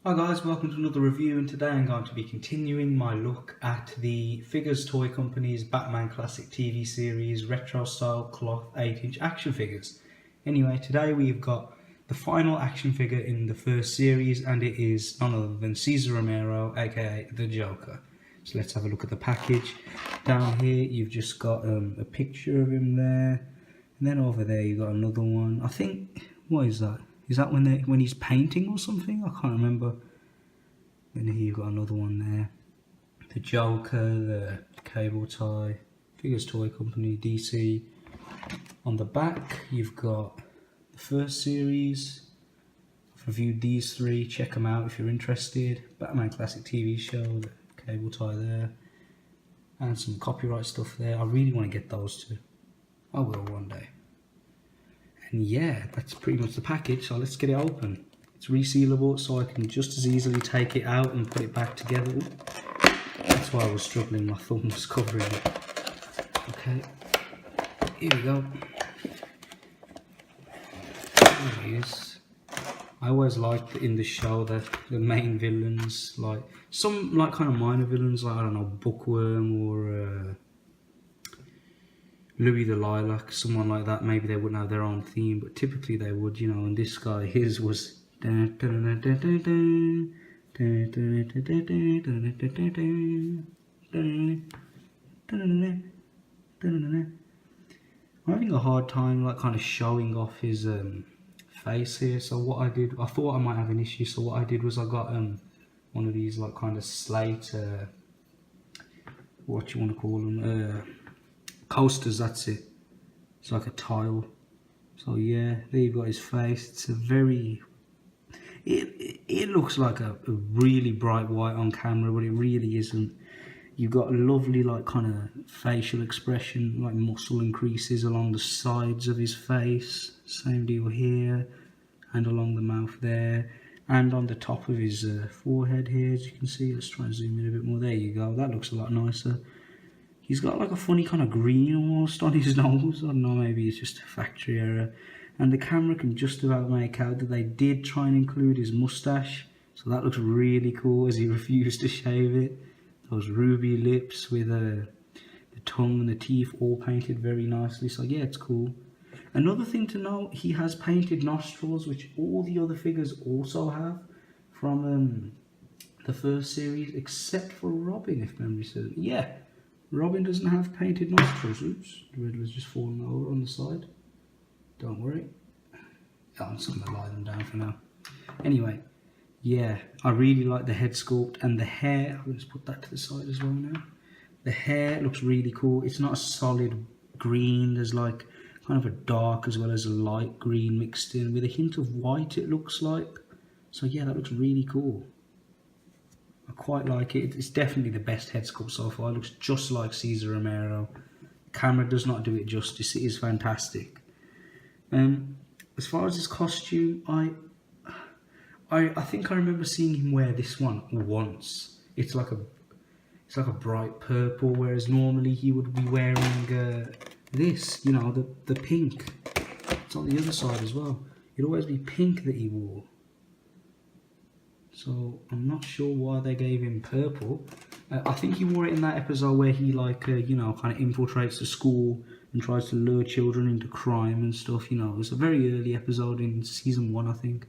Hi guys, welcome to another review, and today I'm going to be continuing my look at the Figures Toy Company's Batman Classic TV series retro style cloth 8-inch action figures. Anyway, today we've got the final action figure in the first series, and it is none other than Cesar Romero, aka the Joker. So let's have a look at the package. Down here you've just got a picture of him there, and then over there you've got another one. I think, what is that? Is that when he's painting or something? I can't remember. And here you've got another one there. The Joker, the cable tie, Figures Toy Company, DC. On the back you've got the first series. I've reviewed these three, check them out if you're interested. Batman Classic TV show, the cable tie there. And some copyright stuff there. I really want to get those two. I will one day. And yeah, that's pretty much the package, so let's get it open. It's resealable, so I can just as easily take it out and put it back together. That's why I was struggling, my thumb was covering it. Okay, here we go. There it is. I always liked in the show that the main villains, like some like kind of minor villains, like I don't know, Bookworm or Louis the Lilac, someone like that, maybe they wouldn't have their own theme, but typically they would, you know. And this guy, his was I'm having a hard time like kind of showing off his face here, so what I did, I thought I might have an issue, so what I did was I got one of these like kind of slate what you want to call them, coasters, that's it. It's like a tile. So yeah, there you've got his face. It's a very, it looks like a really bright white on camera, but it really isn't. You've got a lovely like kind of facial expression, like muscle increases along the sides of his face. Same deal here, and along the mouth there, and on the top of his forehead here, as you can see. Let's try and zoom in a bit more. There you go, that looks a lot nicer. He's got like a funny kind of green almost on his nose. I don't know, maybe it's just a factory error. And the camera can just about make out that they did try and include his mustache. So that looks really cool as he refused to shave it. Those ruby lips with the tongue and the teeth all painted very nicely. So yeah, it's cool. Another thing to note, he has painted nostrils, which all the other figures also have from the first series, except for Robin, if memory serves. Yeah. Robin doesn't have painted nostrils. Oops, the Riddler's just fallen over on the side. Don't worry. I'm just going to lie them down for now. Anyway, yeah, I really like the head sculpt and the hair. I'm going to put that to the side as well now. The hair looks really cool. It's not a solid green. There's like kind of a dark as well as a light green mixed in with a hint of white, it looks like. So yeah, that looks really cool. I quite like it. It's definitely the best head sculpt so far. It looks just like Cesar Romero. The camera does not do it justice. It is fantastic. As far as his costume, I think I remember seeing him wear this one once. It's like a bright purple, whereas normally he would be wearing this, you know, the pink. It's on the other side as well. It'd always be pink that he wore. So I'm not sure why they gave him purple. I think he wore it in that episode where he like you know, kind of infiltrates the school and tries to lure children into crime and stuff. You know, it was a very early episode in season 1, I think.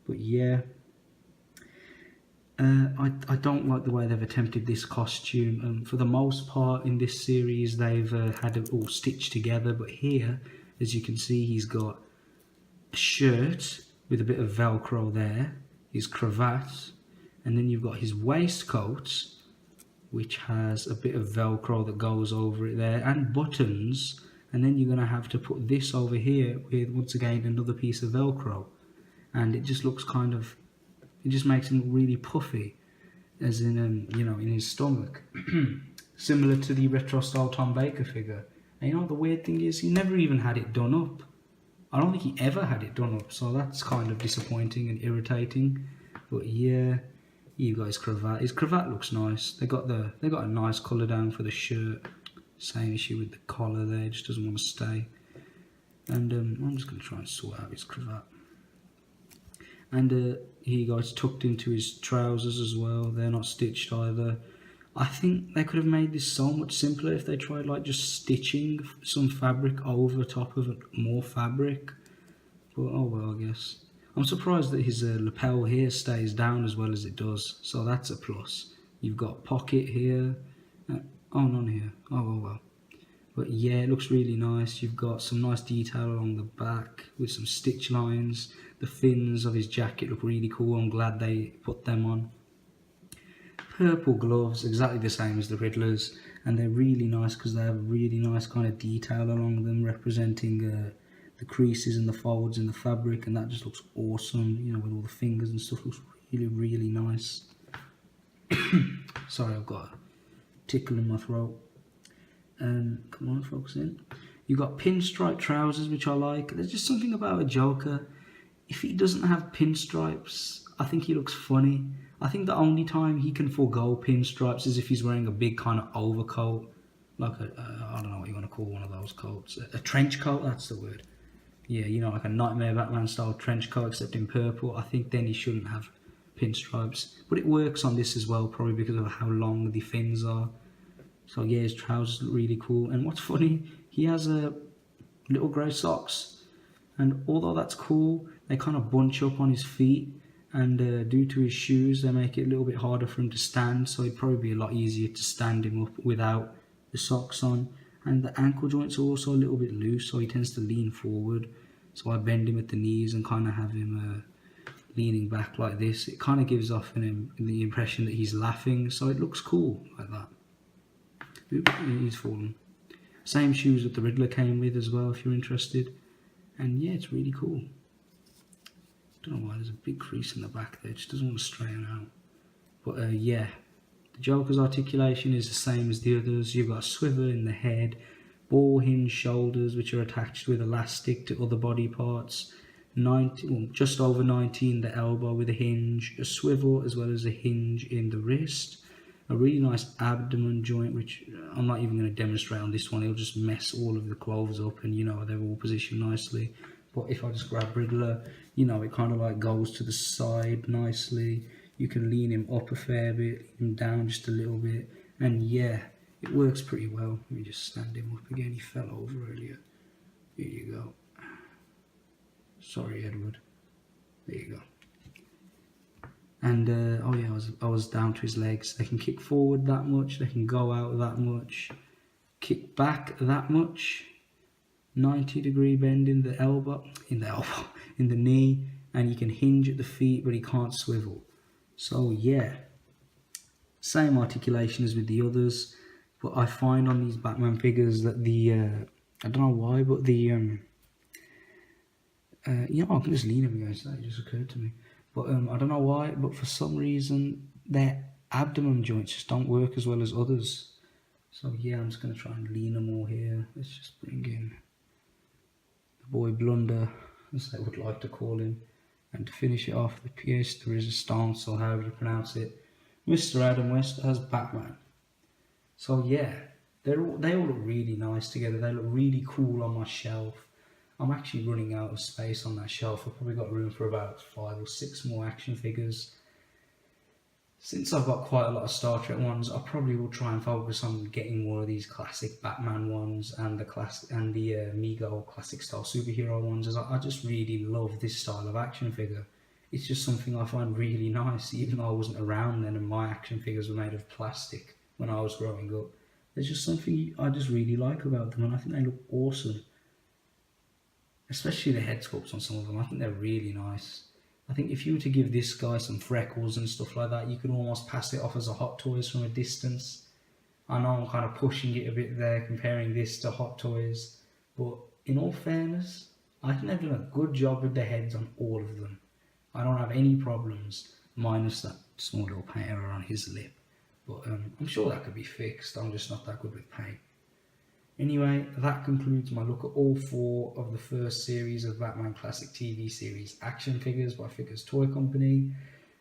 But yeah, I don't like the way they've attempted this costume. For the most part in this series they've had it all stitched together, but here, as you can see, he's got a shirt with a bit of Velcro there, his cravat, and then you've got his waistcoat, which has a bit of Velcro that goes over it there, and buttons, and then you're going to have to put this over here with, once again, another piece of Velcro, and it just looks kind of, it just makes him look really puffy, as in, you know, in his stomach, similar to the retro style Tom Baker figure. And you know, the weird thing is, he never even had it done up. I don't think he ever had it done up, so that's kind of disappointing and irritating. But yeah, you got his cravat. His cravat looks nice. They got a nice colour down for the shirt. Same issue with the collar there, it just doesn't want to stay. And I'm just going to try and sort out his cravat. And here you go, it's tucked into his trousers as well. They're not stitched either. I think they could have made this so much simpler if they tried like just stitching some fabric over top of more fabric. But oh well, I guess. I'm surprised that his lapel here stays down as well as it does, so that's a plus. You've got pocket here. Oh, none here. Oh well. But yeah, it looks really nice. You've got some nice detail along the back with some stitch lines. The fins of his jacket look really cool. I'm glad they put them on. Purple gloves, exactly the same as the Riddler's, and they're really nice because they have a really nice kind of detail along them, representing the creases and the folds in the fabric, and that just looks awesome. You know, with all the fingers and stuff, looks really nice. Sorry, I've got a tickle in my throat. Come on, focus in. You've got pinstripe trousers, which I like. There's just something about a Joker. If he doesn't have pinstripes, I think he looks funny. I think the only time he can forego pinstripes is if he's wearing a big kind of overcoat, like I don't know what you want to call one of those coats, a trench coat, that's the word. Yeah, you know, like a Nightmare Batman style trench coat, except in purple. I think then he shouldn't have pinstripes. But it works on this as well, probably because of how long the fins are. So yeah, his trousers look really cool. And what's funny, he has little grey socks. And although that's cool, they kind of bunch up on his feet. And due to his shoes, they make it a little bit harder for him to stand. So it'd probably be a lot easier to stand him up without the socks on. And the ankle joints are also a little bit loose, so he tends to lean forward. So I bend him at the knees and kind of have him leaning back like this. It kind of gives off the impression that he's laughing, so it looks cool like that. Oops, he's fallen. Same shoes that the Riddler came with as well, if you're interested. And yeah, it's really cool. Don't know why there's a big crease in the back there. It just doesn't want to straighten out. But yeah, the Joker's articulation is the same as the others. You've got a swivel in the head, ball hinge shoulders, which are attached with elastic to other body parts. 19, well, just over 90 in the elbow with a hinge, a swivel as well as a hinge in the wrist. A really nice abdomen joint, which I'm not even going to demonstrate on this one. It'll just mess all of the clothes up, and you know, they're all positioned nicely. But if I just grab Riddler, you know, it kind of like goes to the side nicely. You can lean him up a fair bit, lean him down just a little bit. And yeah, it works pretty well. Let me just stand him up again. He fell over earlier. Here you go. Sorry, Edward. There you go. And oh yeah, I was down to his legs. They can kick forward that much. They can go out that much. Kick back that much. 90-degree bend in the elbow, in the knee, and you can hinge at the feet, but he can't swivel. So yeah, same articulation as with the others, but I find on these Batman figures that the I don't know why, but the you know, I can just lean him against that. It just occurred to me. But I don't know why, but for some reason their abdomen joints just don't work as well as others. So yeah, I'm just going to try and lean them all here. Let's just bring in the boy Blunder, as they would like to call him. And to finish it off, the pièce de résistance, or however you pronounce it, Mr. Adam West as Batman. So yeah, they all look really nice together. They look really cool on my shelf. I'm actually running out of space on that shelf. I've probably got room for about 5 or 6 more action figures. Since I've got quite a lot of Star Trek ones, I probably will try and focus on getting more of these classic Batman ones and the Mego classic style superhero ones, as I just really love this style of action figure. It's just something I find really nice, even though I wasn't around then and my action figures were made of plastic when I was growing up. There's just something I just really like about them, and I think they look awesome. Especially the head sculpts on some of them, I think they're really nice. I think if you were to give this guy some freckles and stuff like that, you could almost pass it off as a Hot Toys from a distance. I know I'm kind of pushing it a bit there, comparing this to Hot Toys, but in all fairness, I think they've done a good job with the heads on all of them. I don't have any problems, minus that small little paint error on his lip. But I'm sure that could be fixed. I'm just not that good with paint. Anyway, that concludes my look at all 4 of the first series of Batman Classic TV series action figures by Figures Toy Company.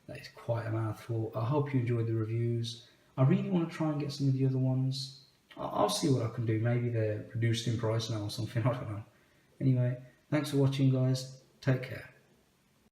That is quite a mouthful. I hope you enjoyed the reviews. I really want to try and get some of the other ones. I'll see what I can do. Maybe they're reduced in price now or something. I don't know. Anyway, thanks for watching, guys. Take care.